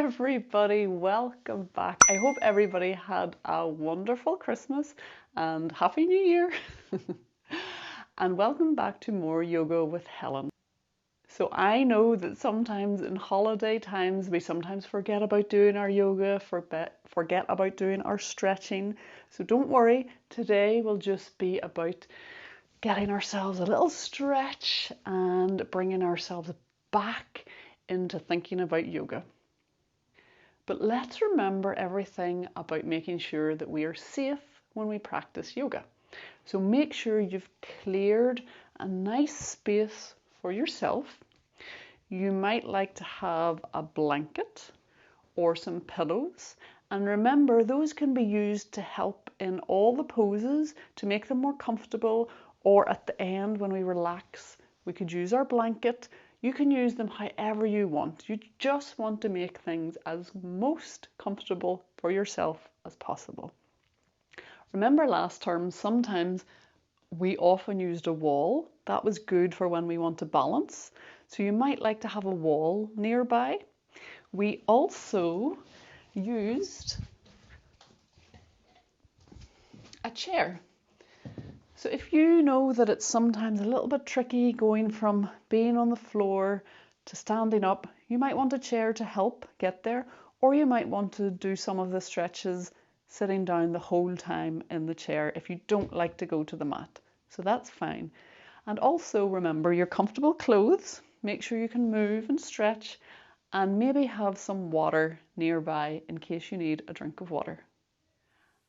everybody, welcome back. I hope everybody had a wonderful Christmas and Happy New Year. And welcome back to more Yoga with Helen. So I know that sometimes in holiday times we sometimes forget about doing our yoga, forget about doing our stretching. So don't worry, today will just be about getting ourselves a little stretch and bringing ourselves back into thinking about yoga. But let's remember everything about making sure that we are safe when we practice yoga. So make sure you've cleared a nice space for yourself. You might like to have a blanket or some pillows. And remember, those can be used to help in all the poses to make them more comfortable, or at the end when we relax, we could use our blanket. You can use them however you want. You just want to make things as most comfortable for yourself as possible. Remember last term, sometimes we often used a wall. That was good for when we want to balance. So you might like to have a wall nearby. We also used a chair. So if you know that it's sometimes a little bit tricky going from being on the floor to standing up, you might want a chair to help get there, or you might want to do some of the stretches sitting down the whole time in the chair if you don't like to go to the mat. So that's fine. And also remember your comfortable clothes. Make sure you can move and stretch, and maybe have some water nearby in case you need a drink of water.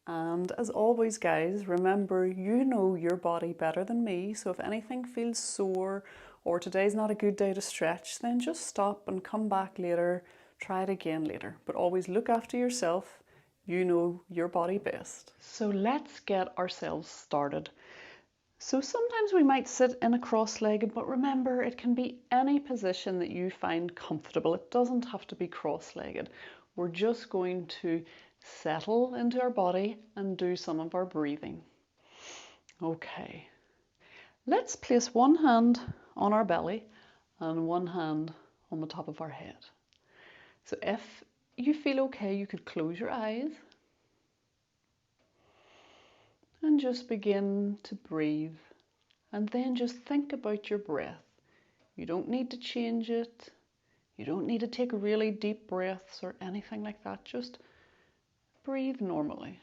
And as always, guys, remember, you know your body better than me. So if anything feels sore or today's not a good day to stretch, then just stop and come back later. Try it again later. But always look after yourself. You know your body best. So let's get ourselves started. So sometimes we might sit in a cross-legged, but remember, it can be any position that you find comfortable. It doesn't have to be cross-legged. We're just going to settle into our body and do some of our breathing. Okay, let's place one hand on our belly and one hand on the top of our head. So if you feel okay, you could close your eyes and just begin to breathe, and then just think about your breath. You don't need to change it. You don't need to take really deep breaths or anything like that. Just breathe normally.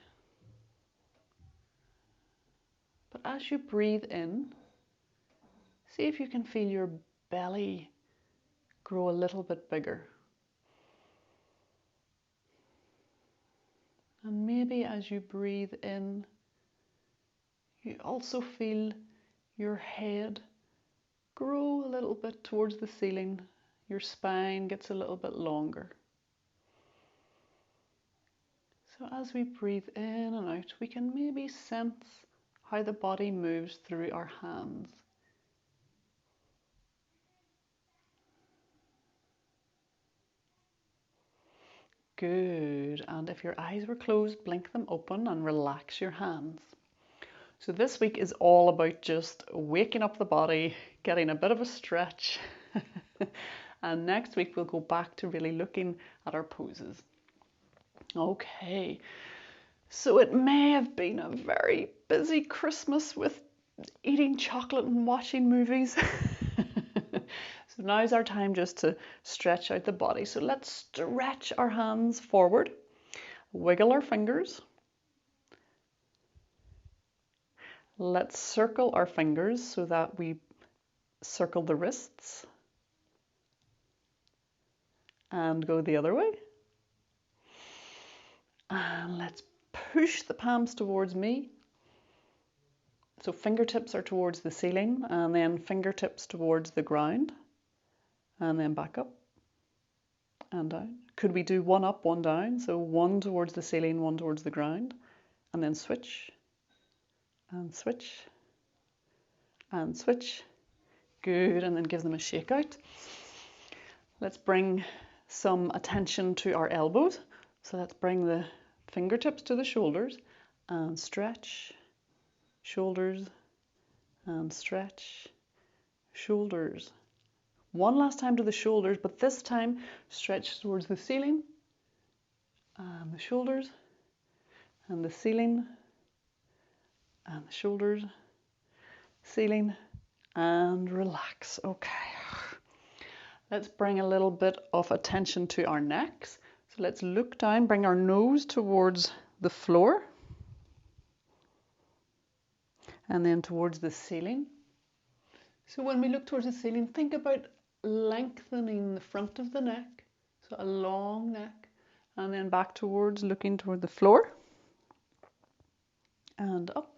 But as you breathe in, see if you can feel your belly grow a little bit bigger. And maybe as you breathe in, you also feel your head grow a little bit towards the ceiling. Your spine gets a little bit longer. So as we breathe in and out, we can maybe sense how the body moves through our hands. Good. And if your eyes were closed, blink them open and relax your hands. So this week is all about just waking up the body, getting a bit of a stretch. And next week we'll go back to really looking at our poses. Okay. So it may have been a very busy Christmas with eating chocolate and watching movies. So now's our time just to stretch out the body. So let's stretch our hands forward, wiggle our fingers. Let's circle our fingers so that we circle the wrists and go the other way. And let's push the palms towards me. So fingertips are towards the ceiling, and then fingertips towards the ground, and then back up and down. Could we do one up, one down? So one towards the ceiling, one towards the ground, and then switch and switch and switch. Good, and then give them a shake out. Let's bring some attention to our elbows. So let's bring the fingertips to the shoulders and stretch, shoulders and stretch, shoulders. One last time to the shoulders, but this time stretch towards the ceiling and the shoulders, and the ceiling, and the shoulders, ceiling, and relax. Okay. Let's bring a little bit of attention to our necks. So let's look down, bring our nose towards the floor, and then towards the ceiling. So when we look towards the ceiling, think about lengthening the front of the neck, so a long neck, and then back towards, looking toward the floor, and up,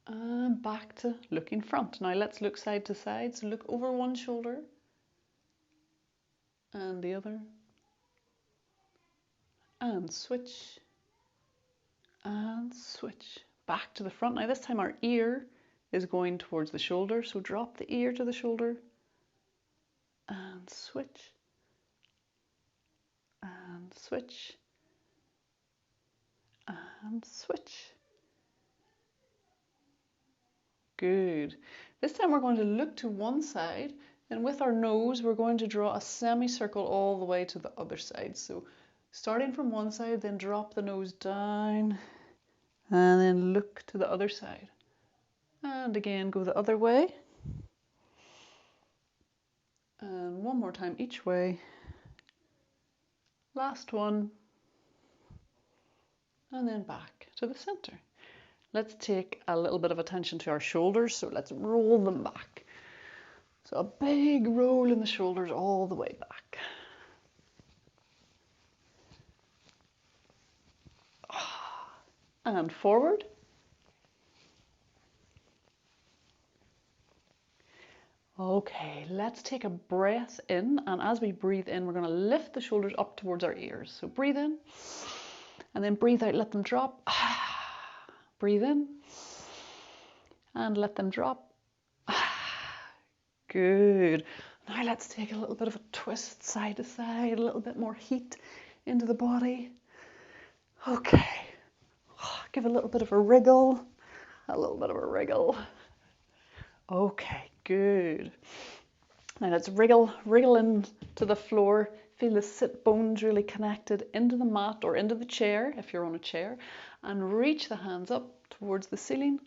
and back to looking front. Now let's look side to side, so look over one shoulder, and the other, and switch, back to the front. Now this time our ear is going towards the shoulder, so drop the ear to the shoulder, and switch, and switch, and switch. Good. This time we're going to look to one side, and with our nose we're going to draw a semicircle all the way to the other side. So starting from one side, then drop the nose down, and then look to the other side. And again, go the other way. And one more time each way. Last one. And then back to the center. Let's take a little bit of attention to our shoulders, so let's roll them back. So a big roll in the shoulders all the way back. And forward. Okay, let's take a breath in, and as we breathe in, we're going to lift the shoulders up towards our ears. So breathe in, and then breathe out, let them drop. Breathe in, and let them drop. Good. Now let's take a little bit of a twist side to side, a little bit more heat into the body. Okay. Give a little bit of a wriggle, Okay, good. Now let's wriggle into the floor. Feel the sit bones really connected into the mat or into the chair if you're on a chair, and reach the hands up towards the ceiling.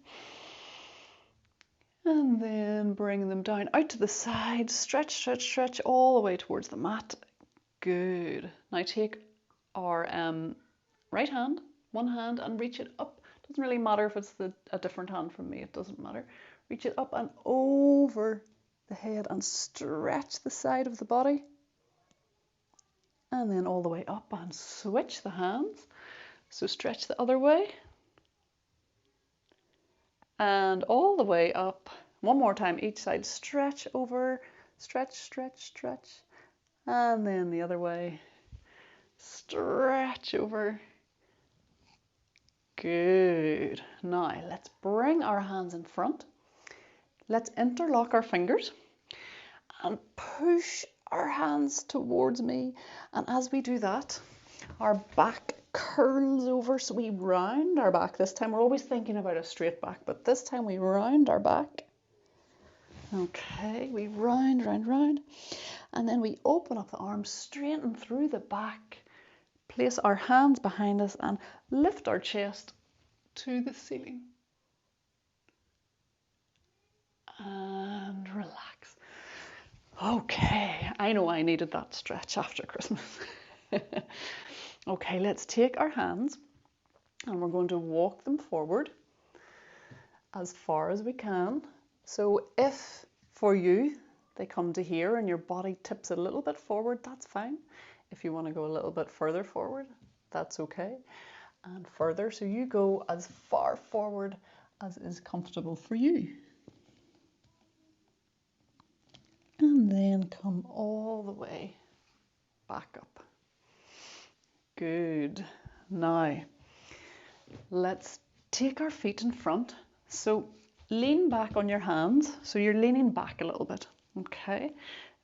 And then bring them down out to the side. Stretch, stretch, stretch all the way towards the mat. Good. Now take our right hand, one hand, and reach it up. Doesn't really matter if it's a different hand from me, it doesn't matter. Reach it up and over the head and stretch the side of the body. And then all the way up and switch the hands. So stretch the other way. And all the way up. One more time each side. Stretch over, stretch, stretch, stretch. And then the other way. Stretch over. Good. Now let's bring our hands in front. Let's interlock our fingers and push our hands towards me. And as we do that, our back curls over, so we round our back. This time we're always thinking about a straight back, but this time we round our back. Okay, we round, round, round. And then we open up the arms, straighten through the back, place our hands behind us and lift our chest to the ceiling. And relax. Okay, I know I needed that stretch after Christmas. Okay, let's take our hands and we're going to walk them forward as far as we can. So if for you they come to here and your body tips a little bit forward, that's fine. If you want to go a little bit further forward, that's okay. And further, so you go as far forward as is comfortable for you. And then come all the way back up. Good. Now, let's take our feet in front. So lean back on your hands. So you're leaning back a little bit. Okay.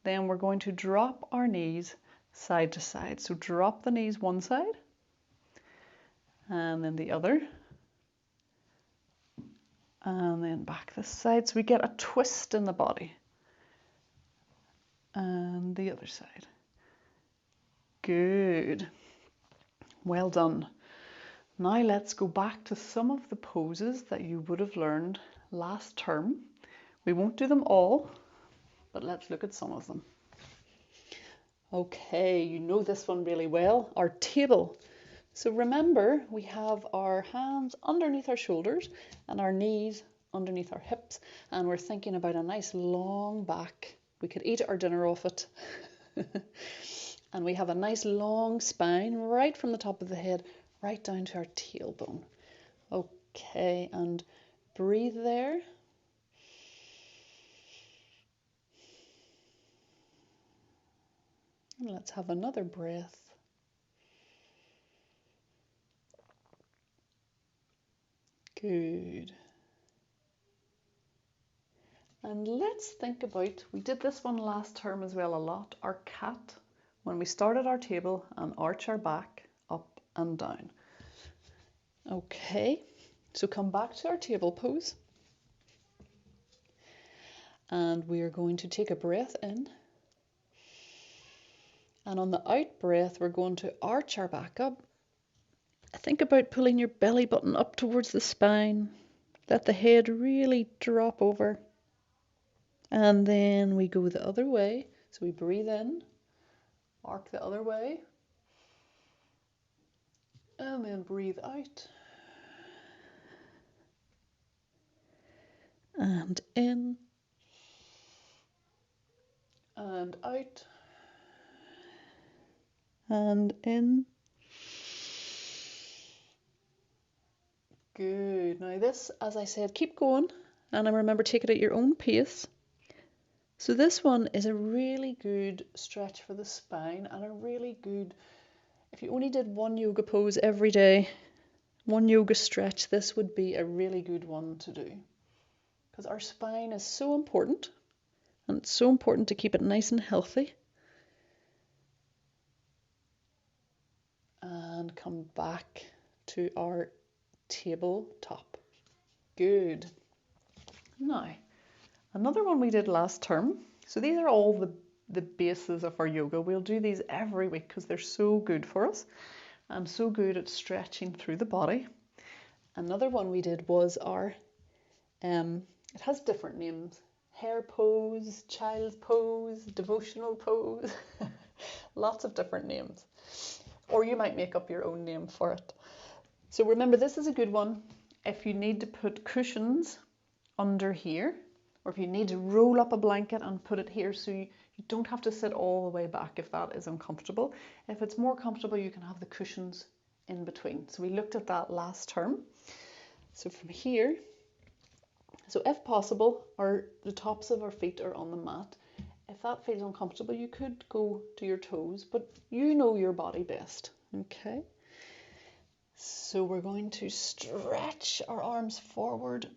Then we're going to drop our knees side to side. So drop the knees one side and then the other. And then back this side. So we get a twist in the body. And the other side. Good. Well done. Now let's go back to some of the poses that you would have learned last term. We won't do them all, but let's look at some of them. Okay, you know this one really well, our table. So remember, we have our hands underneath our shoulders and our knees underneath our hips, and we're thinking about a nice long back. We could eat our dinner off it. And we have a nice long spine right from the top of the head right down to our tailbone. Okay, and breathe there. And let's have another breath. Good. And let's think about, we did this one last term as well a lot, our cat, when we start at our table and arch our back up and down. Okay, so come back to our table pose. And we are going to take a breath in. And on the out breath, we're going to arch our back up. Think about pulling your belly button up towards the spine. Let the head really drop over. And then we go the other way. So we breathe in, arc the other way. And then breathe out. And in. And out. And in. Good. Now this, as I said, keep going. And remember, take it at your own pace. So this one is a really good stretch for the spine and a really good, if you only did one yoga pose every day, one yoga stretch, this would be a really good one to do. Because our spine is so important, and it's so important to keep it nice and healthy. And come back to our tabletop. Good. Now, another one we did last term. So these are all the bases of our yoga. We'll do these every week because they're so good for us and so good at stretching through the body. Another one we did was our, it has different names. Hair pose, child pose, devotional pose. Lots of different names. Or you might make up your own name for it. So remember, this is a good one if you need to put cushions under here, or if you need to roll up a blanket and put it here so you don't have to sit all the way back if that is uncomfortable. If it's more comfortable, you can have the cushions in between. So we looked at that last term. So from here, so if possible, the tops of our feet are on the mat. If that feels uncomfortable, you could go to your toes, but you know your body best, okay? So we're going to stretch our arms forward.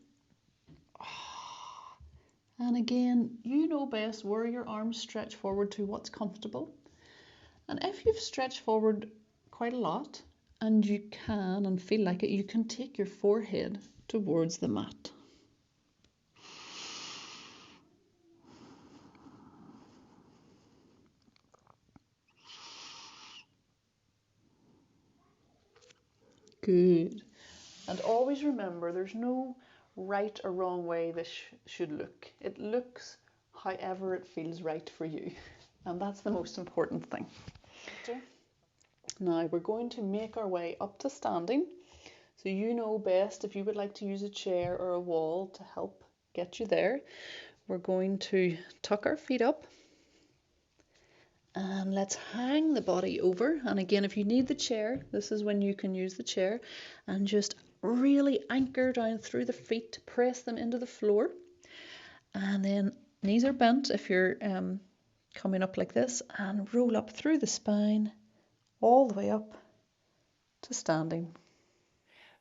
And again, you know best where your arms stretch forward to, what's comfortable. And if you've stretched forward quite a lot, and you can and feel like it, you can take your forehead towards the mat. Good. And always remember, there's no right or wrong way this should look. It looks however it feels right for you. And that's the most important thing. Now we're going to make our way up to standing. So you know best if you would like to use a chair or a wall to help get you there. We're going to tuck our feet up. And let's hang the body over. And again, if you need the chair, this is when you can use the chair. And just really anchor down through the feet, press them into the floor. And then knees are bent if you're coming up like this. And roll up through the spine, all the way up to standing.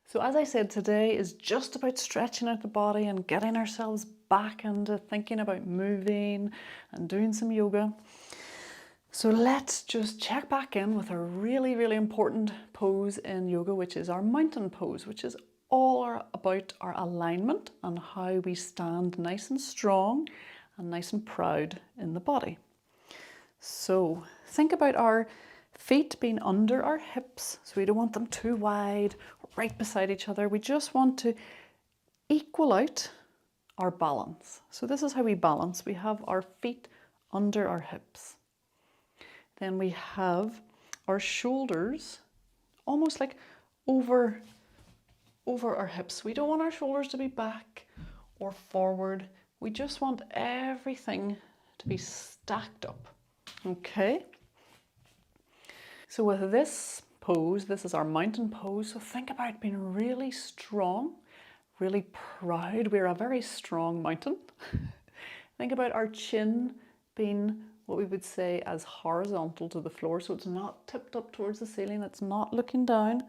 So as I said, today is just about stretching out the body and getting ourselves back into thinking about moving and doing some yoga. So let's just check back in with a really, really important pose in yoga, which is our mountain pose, which is all about our alignment and how we stand nice and strong and nice and proud in the body. So think about our feet being under our hips, so we don't want them too wide, right beside each other. We just want to equal out our balance. So this is how we balance. We have our feet under our hips. Then we have our shoulders almost like over our hips. We don't want our shoulders to be back or forward. We just want everything to be stacked up. Okay? So with this pose, this is our mountain pose. So think about being really strong, really proud. We're a very strong mountain. Think about our chin being what we would say as horizontal to the floor. So it's not tipped up towards the ceiling. It's not looking down.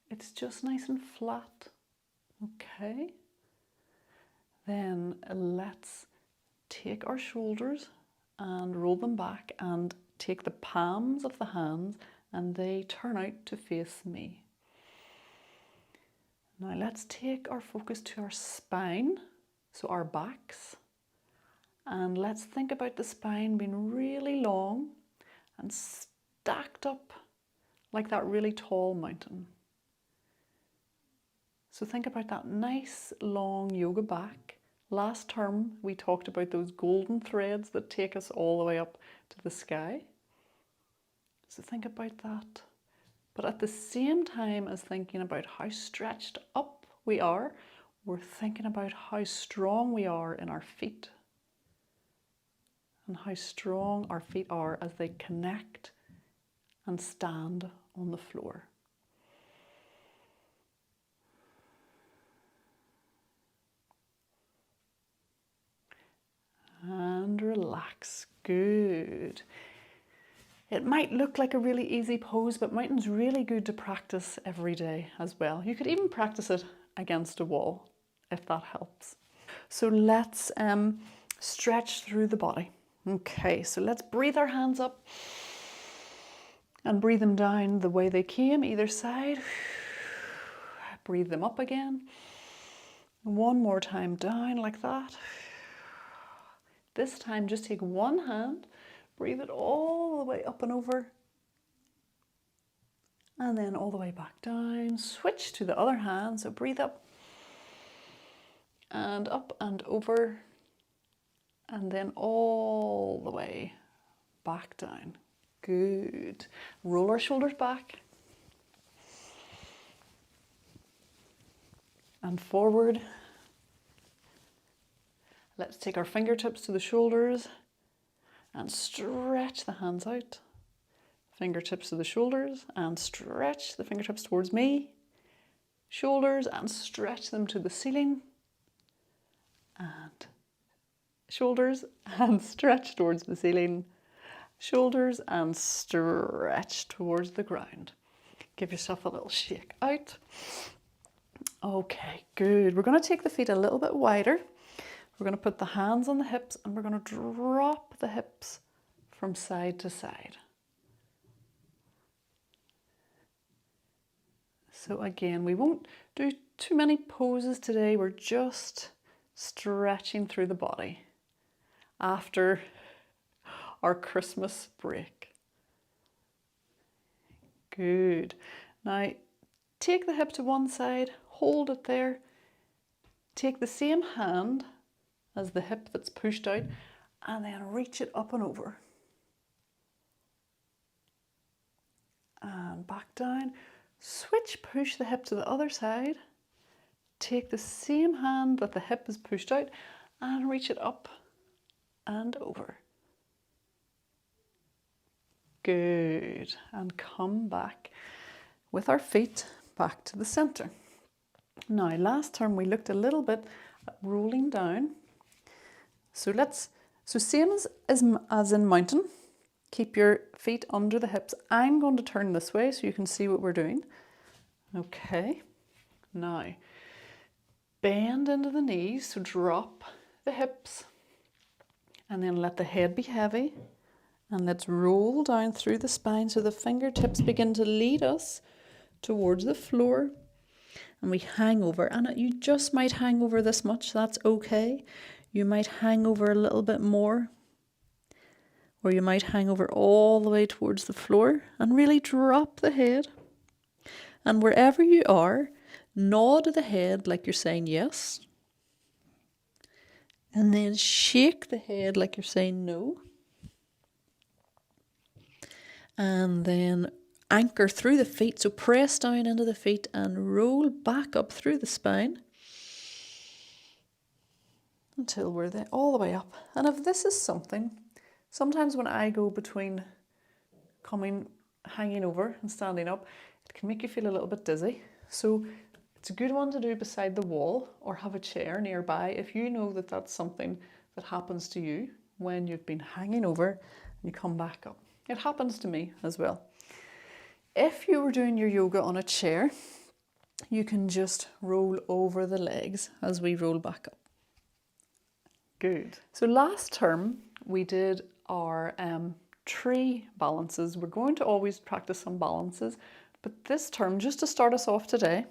It's just nice and flat. Okay. Then let's take our shoulders and roll them back and take the palms of the hands and they turn out to face me. Now let's take our focus to our spine, so our backs, and let's think about the spine being really long and stacked up like that really tall mountain. So think about that nice long yoga back. Last term we talked about those golden threads that take us all the way up to the sky. So think about that. But at the same time as thinking about how stretched up we are, we're thinking about how strong we are in our feet and how strong our feet are as they connect and stand on the floor. And relax. Good. It might look like a really easy pose, but mountain's really good to practice every day as well. You could even practice it against a wall if that helps. So let's stretch through the body. Okay, so let's breathe our hands up and breathe them down the way they came, either side. Breathe them up again. One more time down like that. This time just take one hand, breathe it all the way up and over, and then all the way back down. Switch to the other hand, so breathe up and over, and then all the way back down. Good. Roll our shoulders back and forward. Let's take our fingertips to the shoulders and stretch the hands out. Fingertips to the shoulders and stretch the fingertips towards me. Shoulders and stretch them to the ceiling. And shoulders and stretch towards the ceiling. Shoulders and stretch towards the ground. Give yourself a little shake out. Okay, good. We're going to take the feet a little bit wider. We're going to put the hands on the hips and we're going to drop the hips from side to side. So again, we won't do too many poses today. We're just stretching through the body after our Christmas break. Good. Now take the hip to one side, hold it there. Take the same hand as the hip that's pushed out and then reach it up and over. And back down. Switch, push the hip to the other side. Take the same hand that the hip is pushed out and reach it up and over. Good. And come back with our feet back to the center. Now, last term we looked a little bit at rolling down. So same as in mountain, keep your feet under the hips. I'm going to turn this way so you can see what we're doing. Okay. Now, bend into the knees, so drop the hips and then let the head be heavy. And let's roll down through the spine so the fingertips begin to lead us towards the floor. And we hang over, and you just might hang over this much, that's okay. You might hang over a little bit more. Or you might hang over all the way towards the floor and really drop the head. And wherever you are, nod the head like you're saying yes. And then shake the head like you're saying no. And then anchor through the feet. So press down into the feet and roll back up through the spine until we're there, all the way up. And if this is something, sometimes when I go between hanging over and standing up, it can make you feel a little bit dizzy. So it's a good one to do beside the wall or have a chair nearby if you know that that's something that happens to you when you've been hanging over and you come back up. It happens to me as well. If you were doing your yoga on a chair, you can just roll over the legs as we roll back up. Good. So last term we did our tree balances. We're going to always practice some balances, but this term, just to start us off today,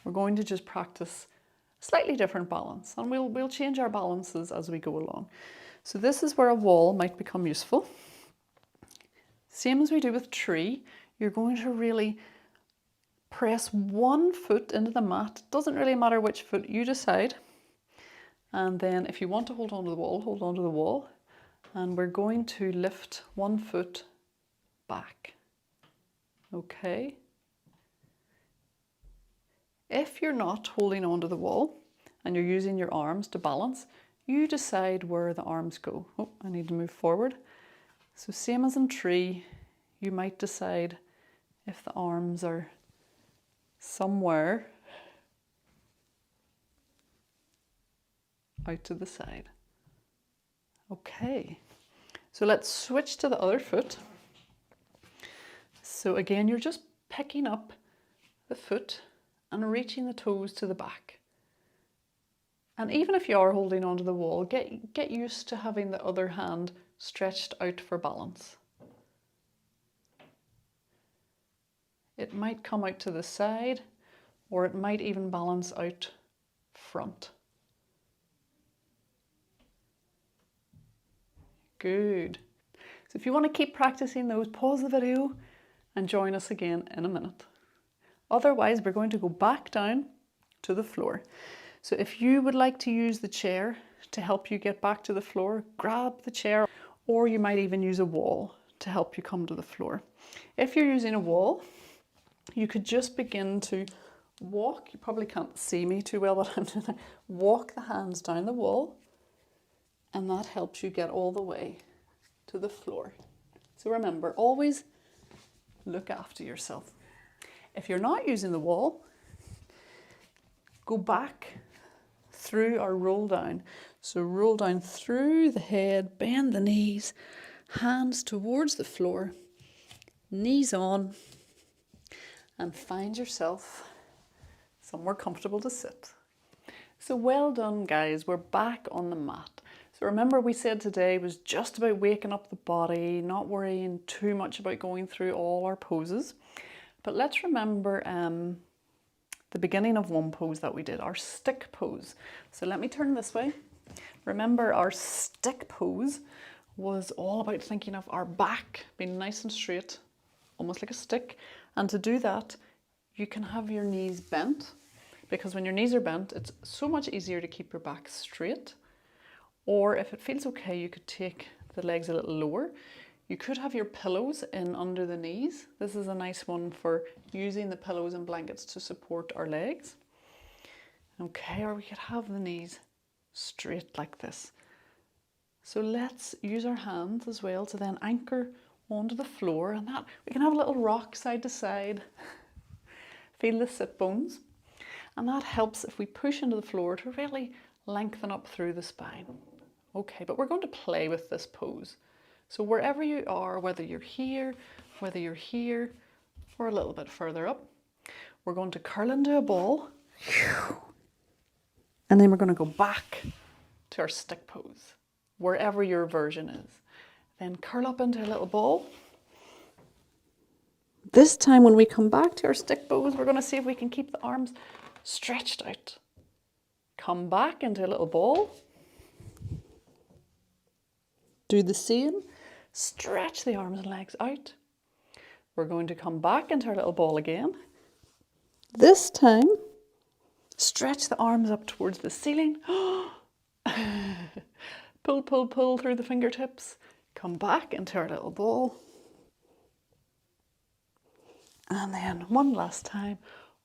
we're going to just practice a slightly different balance, and we'll change our balances as we go along. So this is where a wall might become useful. Same as we do with tree, you're going to really press one foot into the mat. Doesn't really matter which foot, you decide. And then if you want to hold on to the wall, hold on to the wall. And we're going to lift one foot back. Okay. If you're not holding on to the wall and you're using your arms to balance, you decide where the arms go. Oh, I need to move forward. So same as in tree, you might decide if the arms are somewhere out to the side. Okay, so let's switch to the other foot. So again, you're just picking up the foot and reaching the toes to the back. And even if you are holding onto the wall, get used to having the other hand stretched out for balance. It might come out to the side, or it might even balance out front. Good. So if you want to keep practicing those, pause the video and join us again in a minute. Otherwise, we're going to go back down to the floor. So if you would like to use the chair to help you get back to the floor, grab the chair, or you might even use a wall to help you come to the floor. If you're using a wall, you could just begin to walk. You probably can't see me too well, but I'm doing. Walk the hands down the wall, and that helps you get all the way to the floor. So remember, always look after yourself. If you're not using the wall, go back through or roll down. So roll down through the head, bend the knees, hands towards the floor, knees on, and find yourself somewhere comfortable to sit. So well done, guys. We're back on the mat. So remember, we said today was just about waking up the body, not worrying too much about going through all our poses. But let's remember the beginning of one pose that we did, our stick pose. So let me turn this way. Remember, our stick pose was all about thinking of our back being nice and straight, almost like a stick. And to do that, you can have your knees bent, because when your knees are bent, it's so much easier to keep your back straight. Or if it feels okay, you could take the legs a little lower. You could have your pillows in under the knees. This is a nice one for using the pillows and blankets to support our legs. Okay, or we could have the knees straight like this. So let's use our hands as well to then anchor onto the floor, and that we can have a little rock side to side. Feel the sit bones. And that helps if we push into the floor to really lengthen up through the spine. Okay, but we're going to play with this pose. So wherever you are, whether you're here, or a little bit further up, we're going to curl into a ball. And then we're going to go back to our stick pose, wherever your version is. Then curl up into a little ball. This time when we come back to our stick pose, we're going to see if we can keep the arms stretched out. Come back into a little ball. Do the same. Stretch the arms and legs out. We're going to come back into our little ball again. This time, stretch the arms up towards the ceiling. Pull, pull, pull through the fingertips. Come back into our little ball. And then one last time,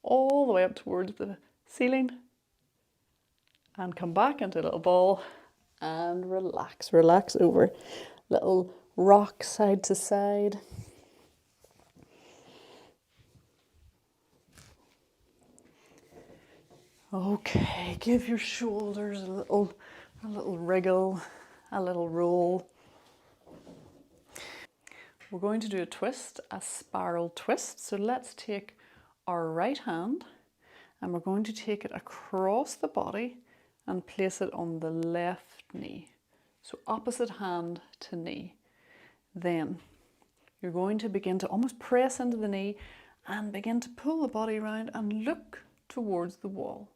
all the way up towards the ceiling. And come back into a little ball and relax. Relax over. Little rock side to side. Okay, give your shoulders a little wriggle, a little roll. We're going to do a twist, a spiral twist. So let's take our right hand and we're going to take it across the body and place it on the left knee. So opposite hand to knee. Then you're going to begin to almost press into the knee and begin to pull the body around and look towards the wall.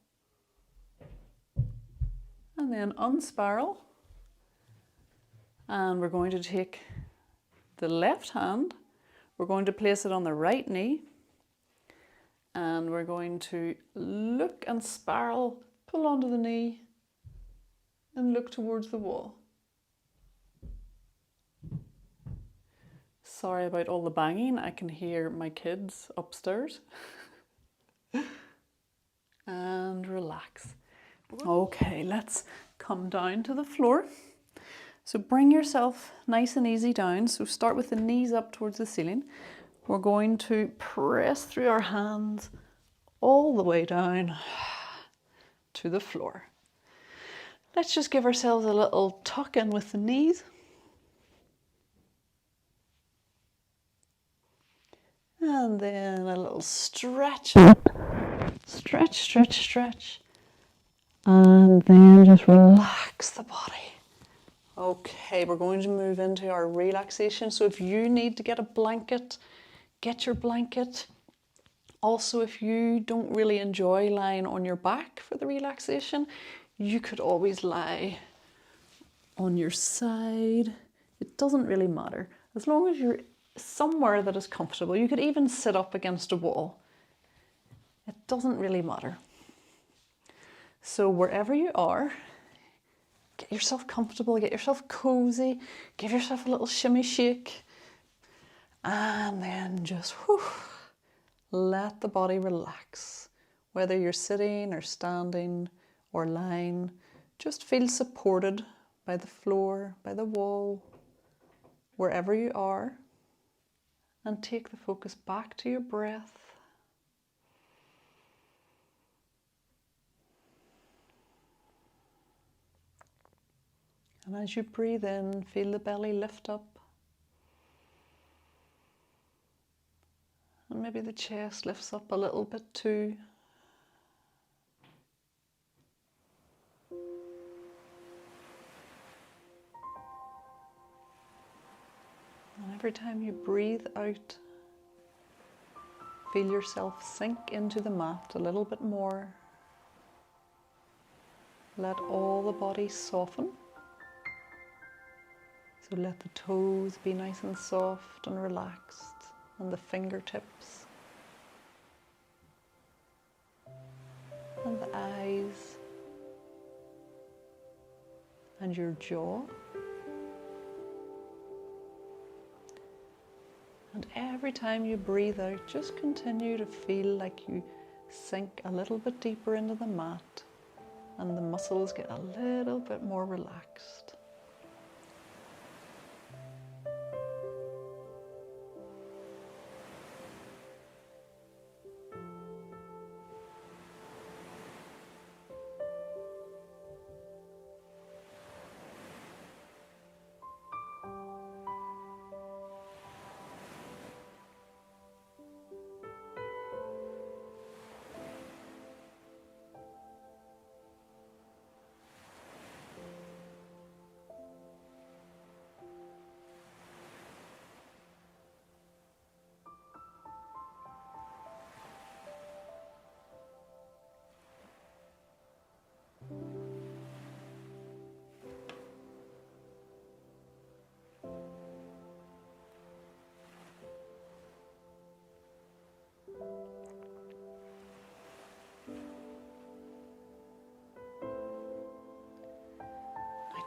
And then unspiral. And we're going to take the left hand, we're going to place it on the right knee, and we're going to look and spiral, pull onto the knee, and look towards the wall. Sorry about all the banging, I can hear my kids upstairs. And relax. Okay, let's come down to the floor. So bring yourself nice and easy down. So start with the knees up towards the ceiling. We're going to press through our hands all the way down to the floor. Let's just give ourselves a little tuck in with the knees. And then a little stretch. Stretch, stretch, stretch. And then just relax the body. Okay, we're going to move into our relaxation. So if you need to get a blanket, get your blanket. Also, if you don't really enjoy lying on your back for the relaxation, you could always lie on your side. It doesn't really matter. As long as you're somewhere that is comfortable. You could even sit up against a wall. It doesn't really matter. So wherever you are, get yourself comfortable, get yourself cozy, give yourself a little shimmy shake, and then just let the body relax. Whether you're sitting or standing or lying, just feel supported by the floor, by the wall, wherever you are, and take the focus back to your breath. And as you breathe in, feel the belly lift up. And maybe the chest lifts up a little bit too. And every time you breathe out, feel yourself sink into the mat a little bit more. Let all the body soften. So let the toes be nice and soft and relaxed, and the fingertips, and the eyes, and your jaw. And every time you breathe out, just continue to feel like you sink a little bit deeper into the mat, and the muscles get a little bit more relaxed.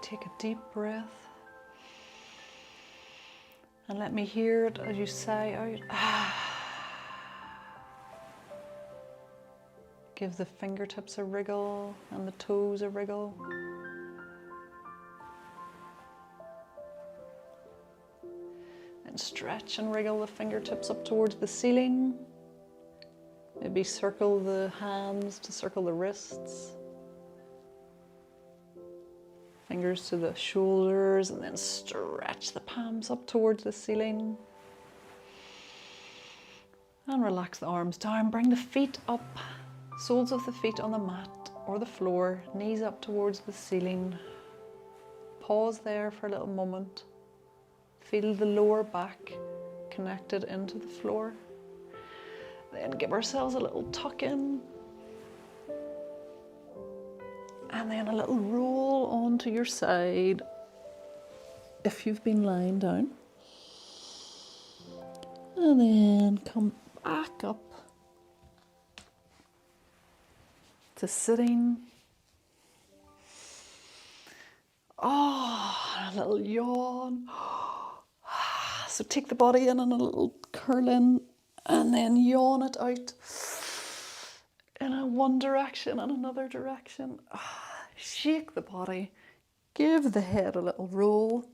take a deep breath. And let me hear it as you sigh out. Give the fingertips a wriggle and the toes a wriggle. And stretch and wriggle the fingertips up towards the ceiling. Maybe circle the hands to circle the wrists. Fingers to the shoulders, and then stretch the palms up towards the ceiling. And relax the arms down. Bring the feet up, soles of the feet on the mat or the floor, knees up towards the ceiling. Pause there for a little moment. Feel the lower back connected into the floor. Then give ourselves a little tuck in. And then a little roll onto your side if you've been lying down. And then come back up to sitting. Oh, a little yawn. So take the body in and a little curl in and then yawn it out in one direction and another direction. Shake the body. Give the head a little roll.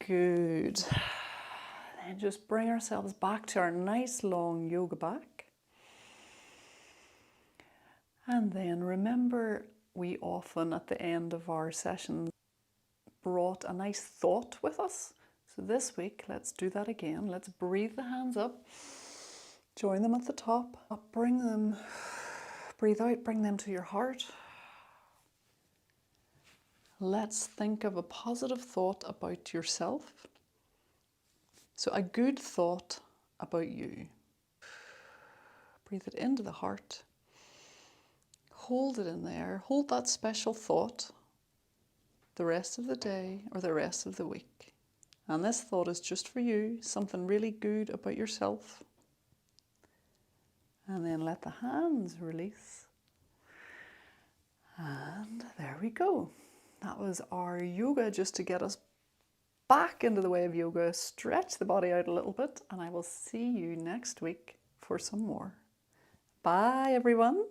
Good. And just bring ourselves back to our nice long yoga back. And then remember, we often at the end of our sessions brought a nice thought with us. So this week, let's do that again. Let's breathe the hands up. Join them at the top. Up, bring them. Breathe out, bring them to your heart. Let's think of a positive thought about yourself. So a good thought about you. Breathe it into the heart. Hold it in there. Hold that special thought the rest of the day or the rest of the week. And this thought is just for you, something really good about yourself. And then let the hands release. And there we go. That was our yoga just to get us back into the way of yoga. Stretch the body out a little bit, and I will see you next week for some more. Bye, everyone.